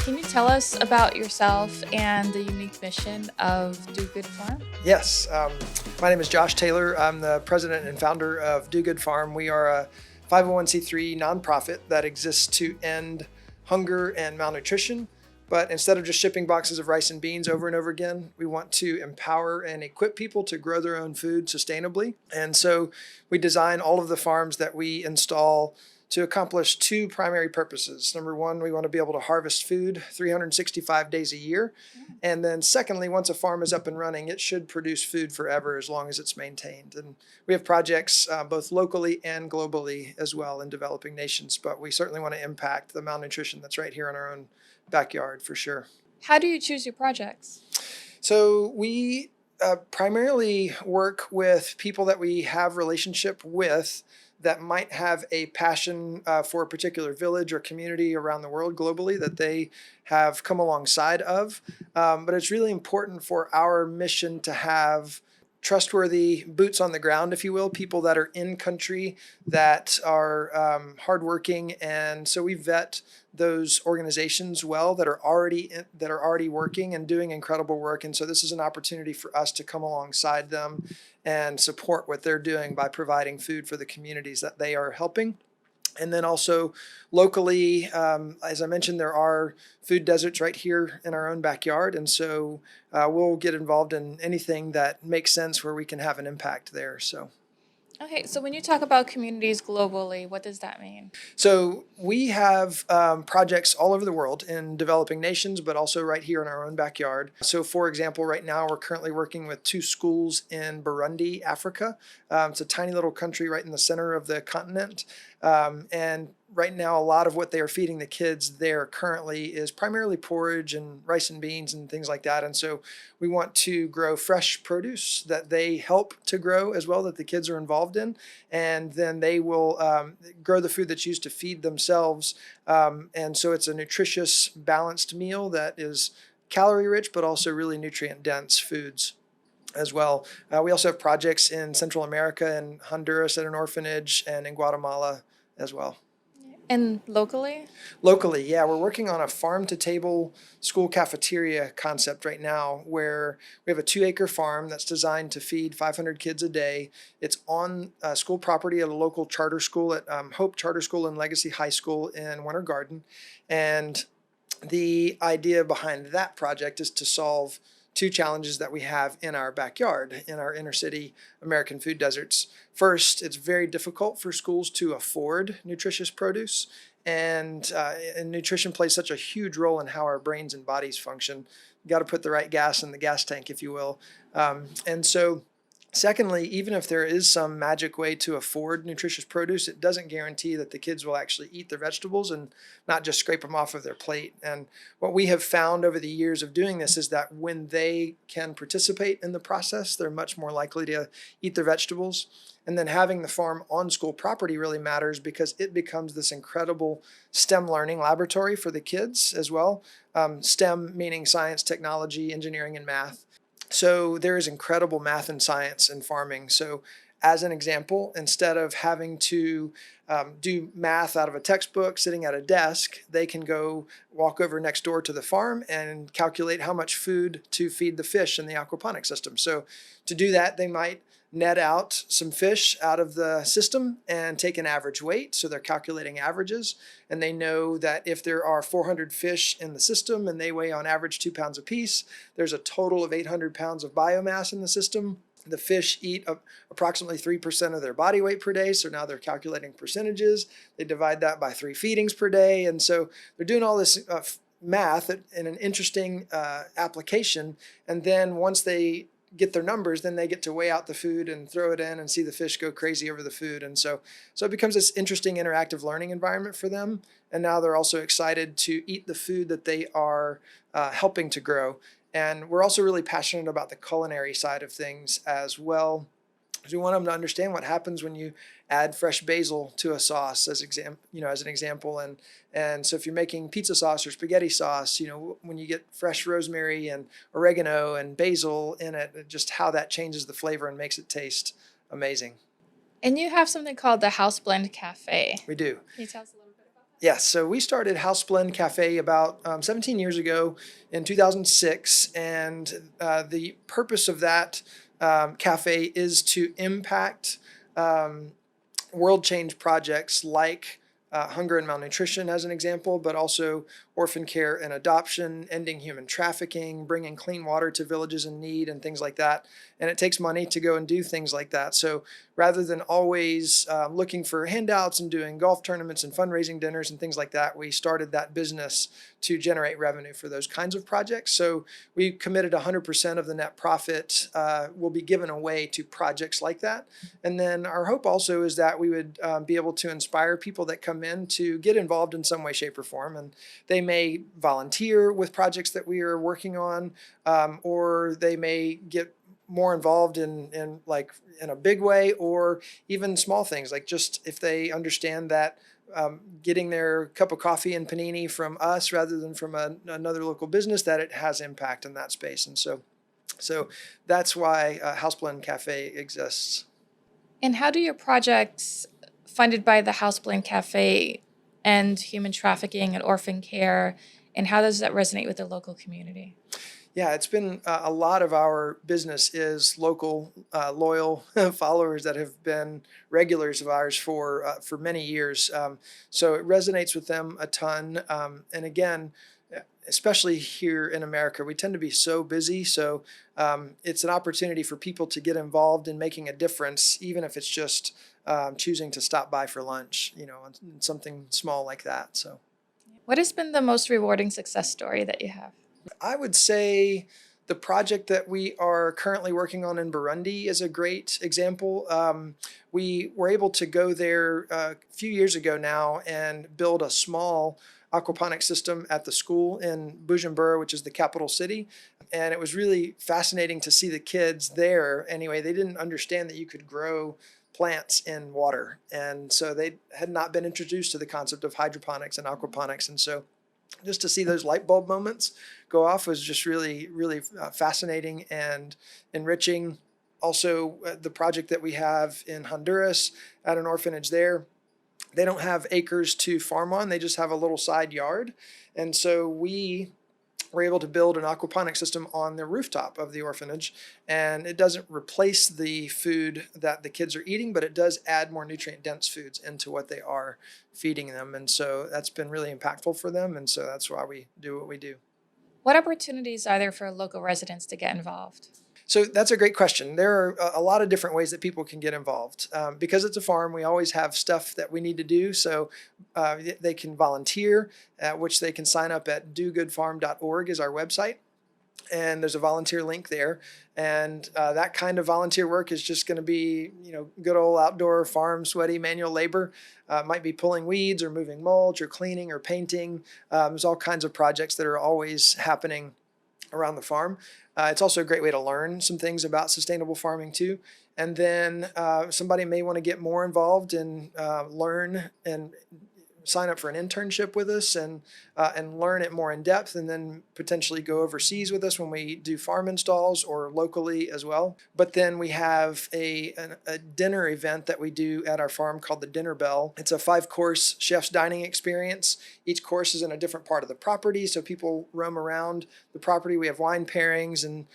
Can you tell us about yourself and the unique mission of Do Good Farm? Yes, my name is Josh Taylor. I'm the president and founder of Do Good Farm. We are a 501c3 nonprofit that exists to end hunger and malnutrition. But instead of just shipping boxes of rice and beans over and over again, we want to empower and equip people to grow their own food sustainably. And so we design all of the farms that we install to accomplish two primary purposes. Number one, we want to be able to harvest food 365 days a year. And then secondly, once a farm is up and running, it should produce food forever as long as it's maintained. And we have projects both locally and globally as well in developing nations, but we certainly want to impact the malnutrition that's right here in our own backyard for sure. How do you choose your projects? So we primarily work with people that we have relationship with that might have a passion for a particular village or community around the world globally that they have come alongside of. But it's really important for our mission to have trustworthy boots on the ground, if you will, people that are in country, that are hardworking. And so we vet those organizations well that are already working and doing incredible work. And so this is an opportunity for us to come alongside them and support what they're doing by providing food for the communities that they are helping. And then also locally, as I mentioned, there are food deserts right here in our own backyard. And so we'll get involved in anything that makes sense where we can have an impact there. Okay, so when you talk about communities globally, what does that mean? So we have projects all over the world in developing nations, but also right here in our own backyard. So for example, right now we're currently working with 2 schools in Burundi, Africa. It's a tiny little country right in the center of the continent. And right now, a lot of what they are feeding the kids there currently is primarily porridge and rice and beans and things like that. And so we want to grow fresh produce that they help to grow as well, that the kids are involved in. And then they will grow the food that's used to feed themselves. And so it's a nutritious, balanced meal that is calorie rich, but also really nutrient dense foods as well. We also have projects in Central America and Honduras at an orphanage and in Guatemala as well. And locally? Locally, yeah, we're working on a farm-to-table school cafeteria concept right now where we have a 2-acre farm that's designed to feed 500 kids a day. It's on school property at a local charter school at Hope Charter School and Legacy High School in Winter Garden. And the idea behind that project is to solve 2 challenges that we have in our backyard, in our inner city American food deserts. First, it's very difficult for schools to afford nutritious produce, and nutrition plays such a huge role in how our brains and bodies function. You got to put the right gas in the gas tank, if you will. And so secondly, even if there is some magic way to afford nutritious produce, it doesn't guarantee that the kids will actually eat their vegetables and not just scrape them off of their plate. And what we have found over the years of doing this is that when they can participate in the process, they're much more likely to eat their vegetables. And then having the farm on school property really matters because it becomes this incredible STEM learning laboratory for the kids as well. STEM meaning science, technology, engineering, and math. So there is incredible math and science in farming. So as an example, instead of having to do math out of a textbook sitting at a desk, they can go walk over next door to the farm and calculate how much food to feed the fish in the aquaponic system. So to do that, they might net out some fish out of the system and take an average weight. So they're calculating averages, and they know that if there are 400 fish in the system and they weigh on average 2 pounds apiece, there's a total of 800 pounds of biomass in the system. The fish eat approximately 3% of their body weight per day. So now they're calculating percentages. They divide that by 3 feedings per day. And so they're doing all this math in an interesting application. And then once they get their numbers, then they get to weigh out the food and throw it in and see the fish go crazy over the food. And so it becomes this interesting interactive learning environment for them. And now they're also excited to eat the food that they are helping to grow. And we're also really passionate about the culinary side of things as well. We want them to understand what happens when you add fresh basil to a sauce, as an example. And so if you're making pizza sauce or spaghetti sauce, when you get fresh rosemary and oregano and basil in it, just how that changes the flavor and makes it taste amazing. And you have something called the House Blend Cafe. We do. Can you tell us a little bit about Yes, so we started House Blend Cafe about 17 years ago in 2006, and the purpose of that cafe is to impact um, world change projects like hunger and malnutrition, as an example, but also orphan care and adoption, ending human trafficking, bringing clean water to villages in need, and things like that. And it takes money to go and do things like that. So rather than always looking for handouts and doing golf tournaments and fundraising dinners and things like that, we started that business to generate revenue for those kinds of projects. So we committed 100% of the net profit will be given away to projects like that. And then our hope also is that we would be able to inspire people that come in to get involved in some way, shape, or form. And they may volunteer with projects that we are working on, or they may get more involved in like in a big way, or even small things like just if they understand that getting their cup of coffee and panini from us rather than from another local business, that it has impact in that space. And so that's why House Blend Cafe exists. And how do your projects funded by the House Blend Cafe end human trafficking and orphan care? And how does that resonate with the local community? Yeah, it's been a lot of our business is local, loyal followers that have been regulars of ours for many years. So it resonates with them a ton. And again, especially here in America, we tend to be so busy. So it's an opportunity for people to get involved in making a difference, even if it's just choosing to stop by for lunch, something small like that. So What has been the most rewarding success story that you have? I would say the project that we are currently working on in Burundi is a great example. We were able to go there a few years ago now and build a small aquaponic system at the school in Bujumbura, which is the capital city. And it was really fascinating to see the kids there. Anyway, they didn't understand that you could grow plants in water. And so they had not been introduced to the concept of hydroponics and aquaponics. And so just to see those light bulb moments go off was just really, really fascinating and enriching. Also, the project that we have in Honduras at an orphanage there, they don't have acres to farm on, they just have a little side yard. And so we were able to build an aquaponic system on the rooftop of the orphanage. And it doesn't replace the food that the kids are eating, but it does add more nutrient dense foods into what they are feeding them. And so that's been really impactful for them. And so that's why we do what we do. What opportunities are there for local residents to get involved? So that's a great question. There are a lot of different ways that people can get involved. Because it's a farm, we always have stuff that we need to do. So they can volunteer, which they can sign up at dogoodfarm.org is our website. And there's a volunteer link there. And that kind of volunteer work is just going to be, good old outdoor farm, sweaty manual labor. Might be pulling weeds or moving mulch or cleaning or painting. There's all kinds of projects that are always happening around the farm. It's also a great way to learn some things about sustainable farming too. And then somebody may want to get more involved and learn and sign up for an internship with us and learn it more in depth, and then potentially go overseas with us when we do farm installs or locally as well. But then we have a dinner event that we do at our farm called the Dinner Bell. It's a 5-course chef's dining experience. Each course is in a different part of the property, so people roam around the property. We have wine pairings, and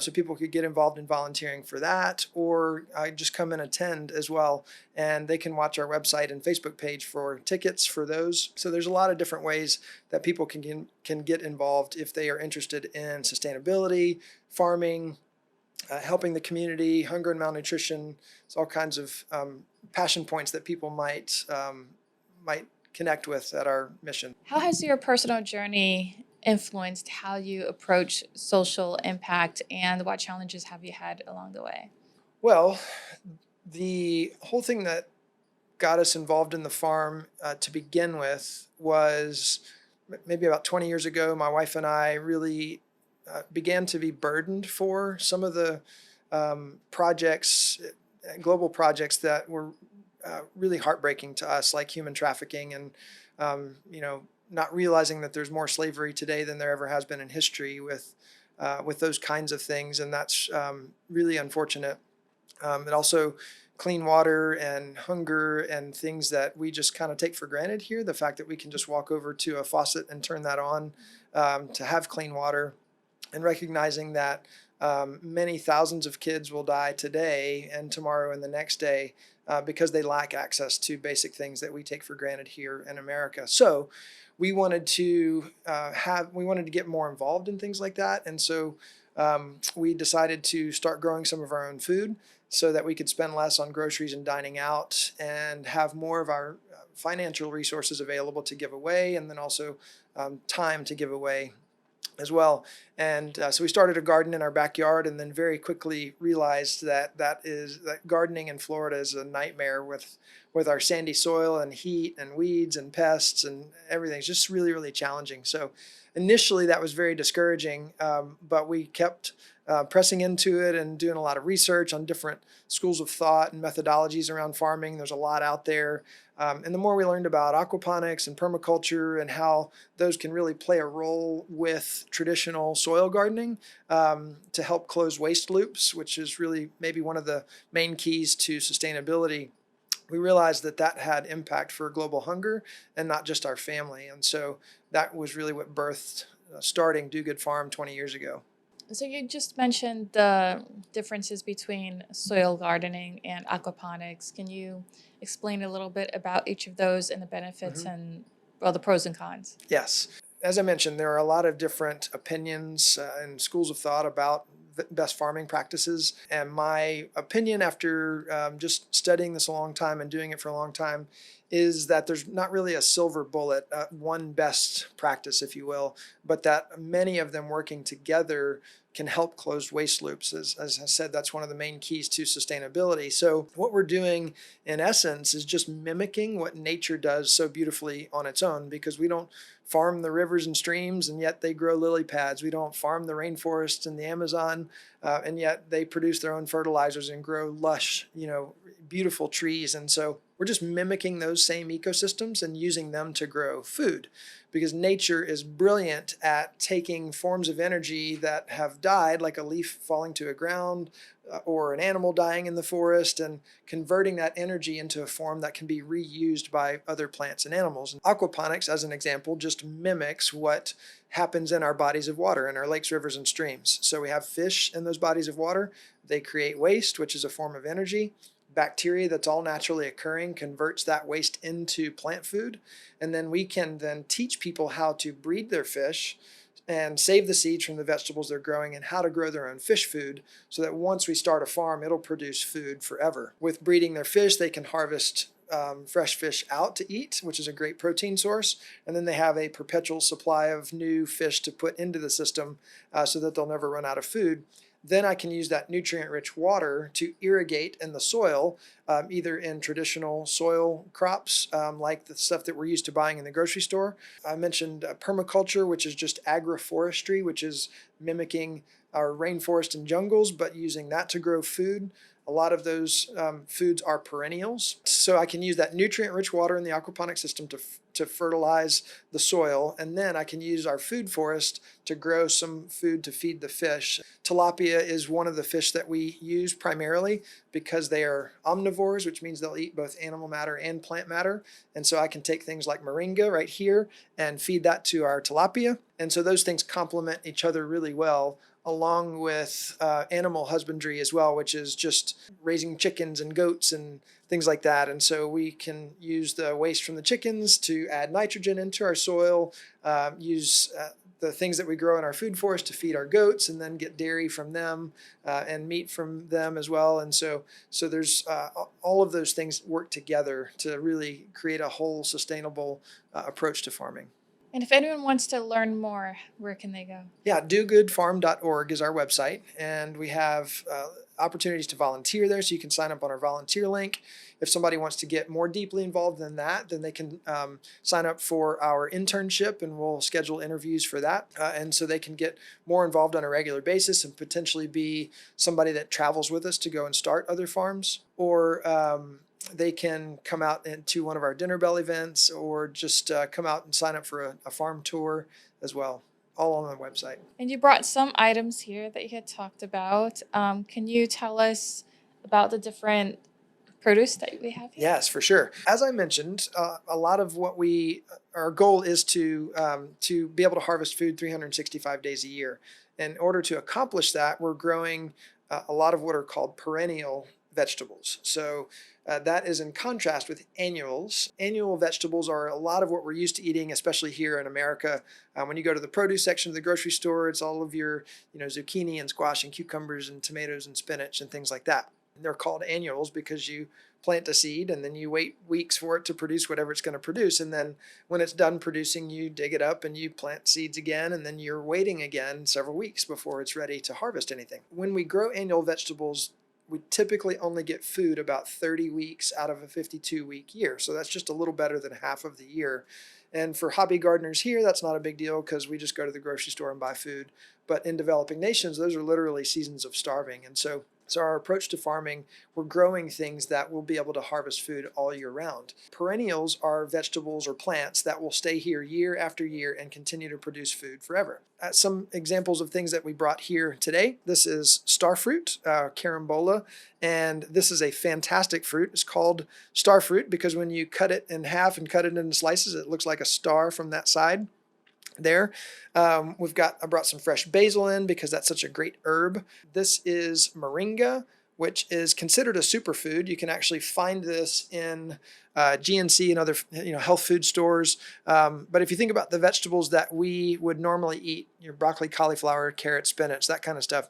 so people could get involved in volunteering for that, or just come and attend as well. And they can watch our website and Facebook page for tickets for those. So there's a lot of different ways that people can get involved if they are interested in sustainability, farming, helping the community, hunger and malnutrition. It's all kinds of passion points that people might connect with at our mission. How has your personal journey influenced how you approach social impact, and what challenges have you had along the way? Well, the whole thing that got us involved in the farm to begin with was maybe about 20 years ago. My wife and I really began to be burdened for some of the projects, global projects that were really heartbreaking to us, like human trafficking, and not realizing that there's more slavery today than there ever has been in history with those kinds of things, and that's really unfortunate. And also clean water and hunger and things that we just kind of take for granted here. The fact that we can just walk over to a faucet and turn that on to have clean water, and recognizing that many thousands of kids will die today and tomorrow and the next day because they lack access to basic things that we take for granted here in America. So we wanted to get more involved in things like that, and so we decided to start growing some of our own food so that we could spend less on groceries and dining out and have more of our financial resources available to give away, and then also time to give away as well. And so we started a garden in our backyard, and then very quickly realized that gardening in Florida is a nightmare with our sandy soil and heat and weeds and pests and everything. It's just really, really challenging. So initially that was very discouraging, but we kept pressing into it and doing a lot of research on different schools of thought and methodologies around farming. There's a lot out there. And the more we learned about aquaponics and permaculture and how those can really play a role with traditional soil gardening to help close waste loops, which is really maybe one of the main keys to sustainability, we realized that had impact for global hunger and not just our family. And so that was really what birthed starting Do Good Farm 20 years ago. So you just mentioned the differences between soil gardening and aquaponics. Can you explain a little bit about each of those and the benefits Mm-hmm. and, well, the pros and cons? Yes. As I mentioned, there are a lot of different opinions and schools of thought about best farming practices. And my opinion after just studying this a long time and doing it for a long time is that there's not really a silver bullet, one best practice, if you will, but that many of them working together can help close waste loops. As I said, that's one of the main keys to sustainability. So what we're doing in essence is just mimicking what nature does so beautifully on its own, because we don't farm the rivers and streams and yet they grow lily pads. We don't farm the rainforests in the Amazon and yet they produce their own fertilizers and grow lush, beautiful trees. And so we're just mimicking those same ecosystems and using them to grow food, because nature is brilliant at taking forms of energy that have died, like a leaf falling to a ground or an animal dying in the forest, and converting that energy into a form that can be reused by other plants and animals. And aquaponics, as an example, just mimics what happens in our bodies of water, in our lakes, rivers, and streams. So we have fish in those bodies of water. They create waste, which is a form of energy. Bacteria that's all naturally occurring converts that waste into plant food. And then we can then teach people how to breed their fish and save the seeds from the vegetables they're growing and how to grow their own fish food, so that once we start a farm, it'll produce food forever. With breeding their fish, they can harvest fresh fish out to eat, which is a great protein source. And then they have a perpetual supply of new fish to put into the system so that they'll never run out of food. Then I can use that nutrient-rich water to irrigate in the soil, either in traditional soil crops, like the stuff that we're used to buying in the grocery store. I mentioned permaculture, which is just agroforestry, which is mimicking our rainforest and jungles, but using that to grow food. A lot of those foods are perennials. So I can use that nutrient-rich water in the aquaponic system to fertilize the soil, and then I can use our food forest to grow some food to feed the fish. Tilapia is one of the fish that we use primarily because they are omnivores, which means they'll eat both animal matter and plant matter. And so I can take things like moringa right here and feed that to our tilapia. And so those things complement each other really well, along with animal husbandry as well, which is just raising chickens and goats and things like that. And so we can use the waste from the chickens to add nitrogen into our soil, use the things that we grow in our food forest to feed our goats, and then get dairy from them and meat from them as well. And so there's all of those things work together to really create a whole sustainable approach to farming. And if anyone wants to learn more, where can they go? Yeah, dogoodfarm.org is our website, and we have opportunities to volunteer there, so you can sign up on our volunteer link. If somebody wants to get more deeply involved than that, then they can sign up for our internship, and we'll schedule interviews for that. And so they can get more involved on a regular basis and potentially be somebody that travels with us to go and start other farms, or they can come out to one of our dinner bell events, or just come out and sign up for a farm tour as well, all on the website. And you brought some items here that you had talked about. Can you tell us about the different produce that we have here? Yes, for sure. As I mentioned, a lot of what our goal is to be able to harvest food 365 days a year. In order to accomplish that, we're growing a lot of what are called perennial vegetables. So that is in contrast with annuals. Annual vegetables are a lot of what we're used to eating, especially here in America. When you go to the produce section of the grocery store, it's all of your, zucchini and squash and cucumbers and tomatoes and spinach and things like that. They're called annuals because you plant a seed and then you wait weeks for it to produce whatever it's going to produce. And then when it's done producing, you dig it up and you plant seeds again, and then you're waiting again several weeks before it's ready to harvest anything. When we grow annual vegetables, we typically only get food about 30 weeks out of a 52-week year. So that's just a little better than half of the year. And for hobby gardeners here, that's not a big deal because we just go to the grocery store and buy food. But in developing nations, those are literally seasons of starving. And so our approach to farming, we're growing things that will be able to harvest food all year round. Perennials are vegetables or plants that will stay here year after year and continue to produce food forever. Some examples of things that we brought here today. This is starfruit, carambola, and this is a fantastic fruit. It's called starfruit because when you cut it in half and cut it into slices, it looks like a star from that side. There. I brought some fresh basil in because that's such a great herb. This is moringa, which is considered a superfood. You can actually find this in GNC and other health food stores. But if you think about the vegetables that we would normally eat, your broccoli, cauliflower, carrot, spinach, that kind of stuff,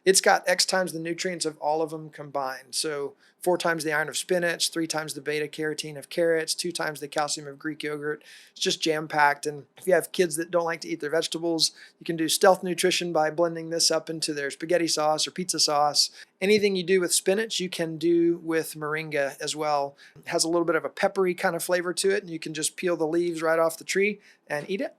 it's got X times the nutrients of all of them combined. So 4 times the iron of spinach, 3 times the beta carotene of carrots, 2 times the calcium of Greek yogurt. It's just jam-packed. And if you have kids that don't like to eat their vegetables, you can do stealth nutrition by blending this up into their spaghetti sauce or pizza sauce. Anything you do with spinach, you can do with moringa as well. It has a little bit of a peppery kind of flavor to it, and you can just peel the leaves right off the tree and eat it,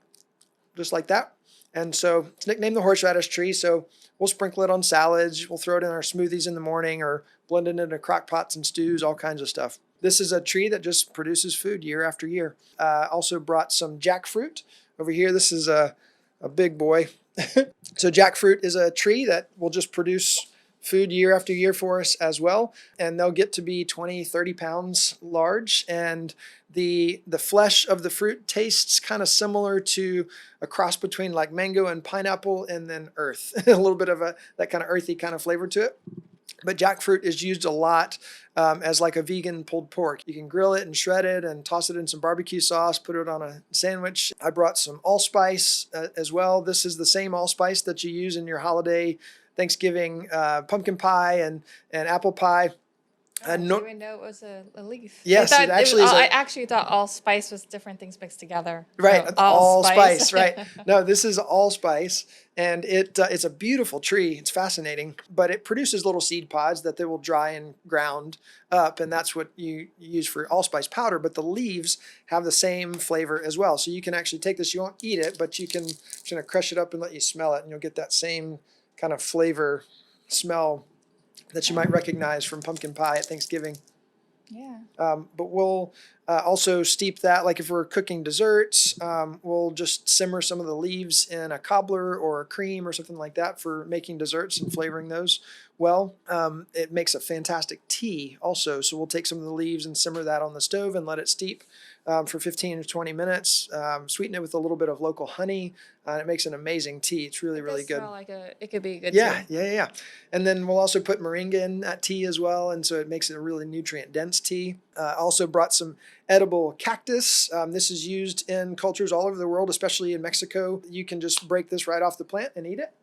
just like that. And so it's nicknamed the horseradish tree, so we'll sprinkle it on salads, we'll throw it in our smoothies in the morning, or blend it into crock pots and stews, all kinds of stuff. This is a tree that just produces food year after year. Also brought some jackfruit. Over here, this is a big boy. So jackfruit is a tree that will just produce food year after year for us as well. And they'll get to be 20, 30 pounds large. And the flesh of the fruit tastes kind of similar to a cross between like mango and pineapple, and then earth. A little bit of that kind of earthy kind of flavor to it. But jackfruit is used a lot as like a vegan pulled pork. You can grill it and shred it and toss it in some barbecue sauce, put it on a sandwich. I brought some allspice as well. This is the same allspice that you use in your holiday Thanksgiving pumpkin pie and apple pie. I didn't even know it was a leaf. Yes, it actually is. I actually thought allspice was different things mixed together. Right, So, allspice, right. No, this is allspice, and it's a beautiful tree. It's fascinating, but it produces little seed pods that they will dry and ground up, and that's what you use for allspice powder, but the leaves have the same flavor as well. So you can actually take this, you won't eat it, but you can just gonna crush it up and let you smell it, and you'll get that same kind of flavor, smell that you might recognize from pumpkin pie at Thanksgiving. Yeah. But we'll also steep that, like if we're cooking desserts, we'll just simmer some of the leaves in a cobbler or a cream or something like that for making desserts and flavoring those well. It makes a fantastic tea also. So we'll take some of the leaves and simmer that on the stove and let it steep for 15 to 20 minutes. Sweeten it with a little bit of local honey. And it makes an amazing tea. It's really, really good. Smell like it could be a good Yeah, tea. yeah. And then we'll also put moringa in that tea as well, and so it makes it a really nutrient-dense tea. Also brought some edible cactus. This is used in cultures all over the world, especially in Mexico. You can just break this right off the plant and eat it,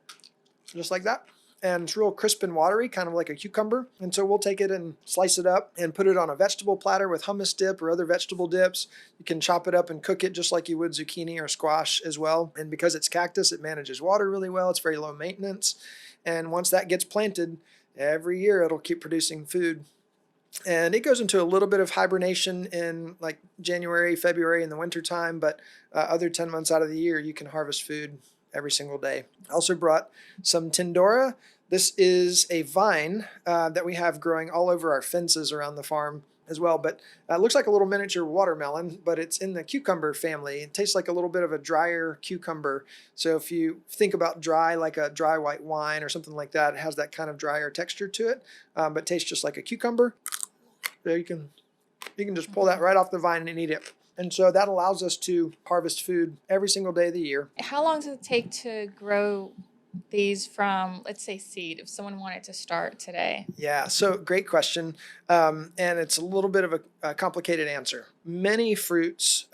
just like that. And it's real crisp and watery, kind of like a cucumber. And so we'll take it and slice it up and put it on a vegetable platter with hummus dip or other vegetable dips. You can chop it up and cook it just like you would zucchini or squash as well. And because it's cactus, it manages water really well. It's very low maintenance. And once that gets planted, every year it'll keep producing food. And it goes into a little bit of hibernation in like January, February in the wintertime, but other 10 months out of the year, you can harvest food every single day. I also brought some Tindora. This is a vine that we have growing all over our fences around the farm. as well. But it looks like a little miniature watermelon, but it's in the cucumber family. It tastes like a little bit of a drier cucumber. So if you think about dry, like a dry white wine or something like that, it has that kind of drier texture to it, but tastes just like a cucumber. There you can just pull that right off the vine and eat it. And so that allows us to harvest food every single day of the year. How long does it take to grow these from, let's say, seed, if someone wanted to start today? Yeah, so great question. And it's a little bit of a complicated answer. Many fruits,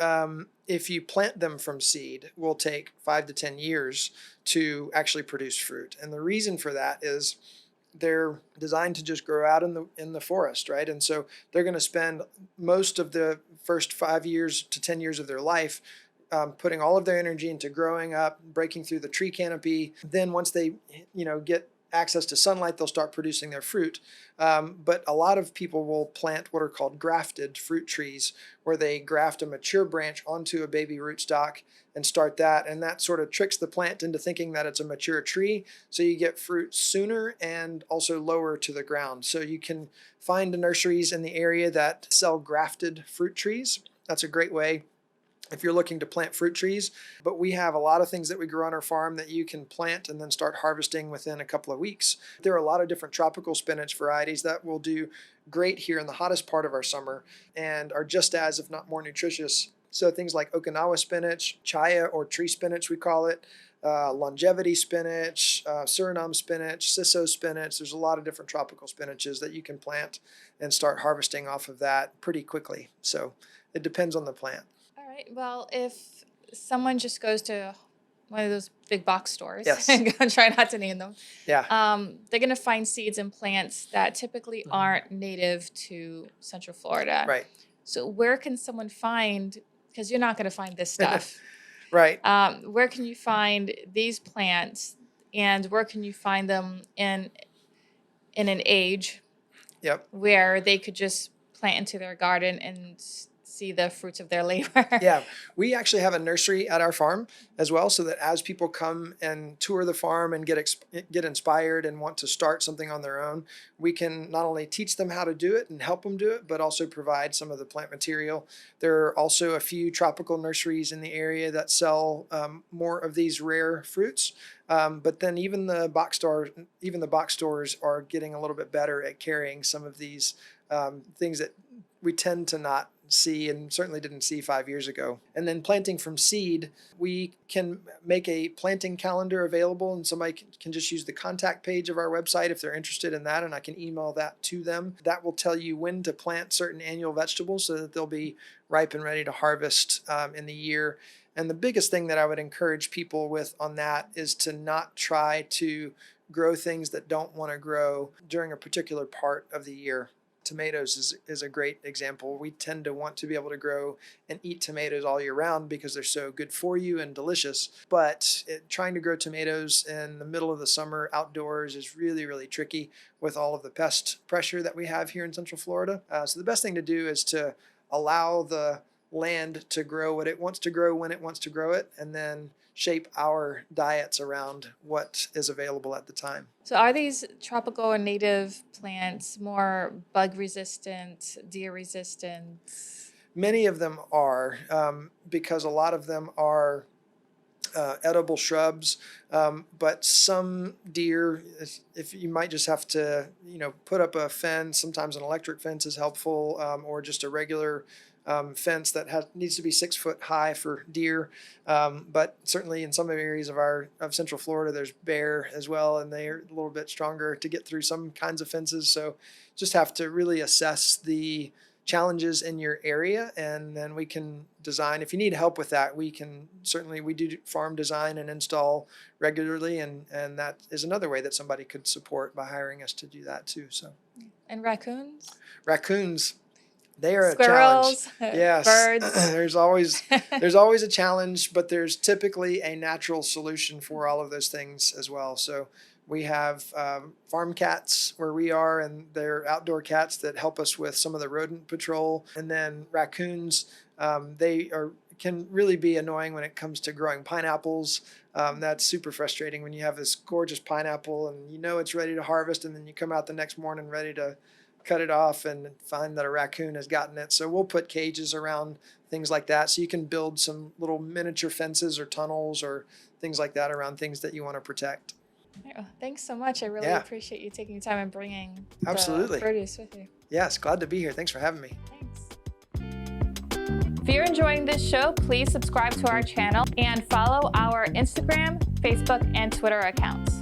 if you plant them from seed, will take 5 to 10 years to actually produce fruit. And the reason for that is they're designed to just grow out in the forest, right? And so they're going to spend most of the first 5 years to 10 years of their life putting all of their energy into growing up, breaking through the tree canopy. Then once they, get access to sunlight, they'll start producing their fruit. But a lot of people will plant what are called grafted fruit trees, where they graft a mature branch onto a baby rootstock and start that. And that sort of tricks the plant into thinking that it's a mature tree. So you get fruit sooner and also lower to the ground. So you can find nurseries in the area that sell grafted fruit trees. That's a great way if you're looking to plant fruit trees. But we have a lot of things that we grow on our farm that you can plant and then start harvesting within a couple of weeks. There are a lot of different tropical spinach varieties that will do great here in the hottest part of our summer and are just as, if not more, nutritious. So things like Okinawa spinach, chaya or tree spinach we call it, longevity spinach, Suriname spinach, Siso spinach. There's a lot of different tropical spinaches that you can plant and start harvesting off of that pretty quickly. So it depends on the plant. All right. Well, if someone just goes to one of those big box stores, Yes. and try not to name them, Yeah. they're going to find seeds and plants that typically aren't native to Central Florida. Right. So where can someone find, because you're not going to find this stuff, Right. where can you find these plants, and where can you find them in an age Yep. where they could just plant into their garden and see the fruits of their labor? Yeah, we actually have a nursery at our farm as well, so that as people come and tour the farm and get inspired and want to start something on their own, we can not only teach them how to do it and help them do it, but also provide some of the plant material. There are also a few tropical nurseries in the area that sell more of these rare fruits. But then even the box stores are getting a little bit better at carrying some of these things that we tend to not see and certainly didn't see 5 years ago. And then planting from seed, we can make a planting calendar available, and somebody can just use the contact page of our website if they're interested in that, and I can email that to them. That will tell you when to plant certain annual vegetables so that they'll be ripe and ready to harvest in the year. And the biggest thing that I would encourage people with on that is to not try to grow things that don't want to grow during a particular part of the year. Tomatoes is a great example. We tend to want to be able to grow and eat tomatoes all year round because they're so good for you and delicious. But trying to grow tomatoes in the middle of the summer outdoors is really, really tricky with all of the pest pressure that we have here in Central Florida. So the best thing to do is to allow the land to grow what it wants to grow when it wants to grow it, and then shape our diets around what is available at the time. So are these tropical or native plants more bug resistant, deer resistant? Many of them are, because a lot of them are edible shrubs, but some deer, if you might just have to, put up a fence. Sometimes an electric fence is helpful, or just a regular fence that needs to be 6 foot high for deer. But certainly in some areas of Central Florida, there's bear as well, and they're a little bit stronger to get through some kinds of fences. So just have to really assess the challenges in your area, and then we can design. If you need help with that, we do farm design and install regularly, and that is another way that somebody could support by hiring us to do that too. So, and raccoons, they are squirrels, a challenge. Yes, birds. there's always a challenge, but there's typically a natural solution for all of those things as well. So we have farm cats where we are, and they're outdoor cats that help us with some of the rodent patrol. And then raccoons, can really be annoying when it comes to growing pineapples. That's super frustrating when you have this gorgeous pineapple and it's ready to harvest, and then you come out the next morning ready to cut it off and find that a raccoon has gotten it. So we'll put cages around things like that, so you can build some little miniature fences or tunnels or things like that around things that you want to protect. Oh, thanks so much. I really Yeah. appreciate you taking time and bringing Absolutely. the produce with you. Yes, glad to be here. Thanks for having me. Thanks. If you're enjoying this show, please subscribe to our channel and follow our Instagram, Facebook, and Twitter accounts.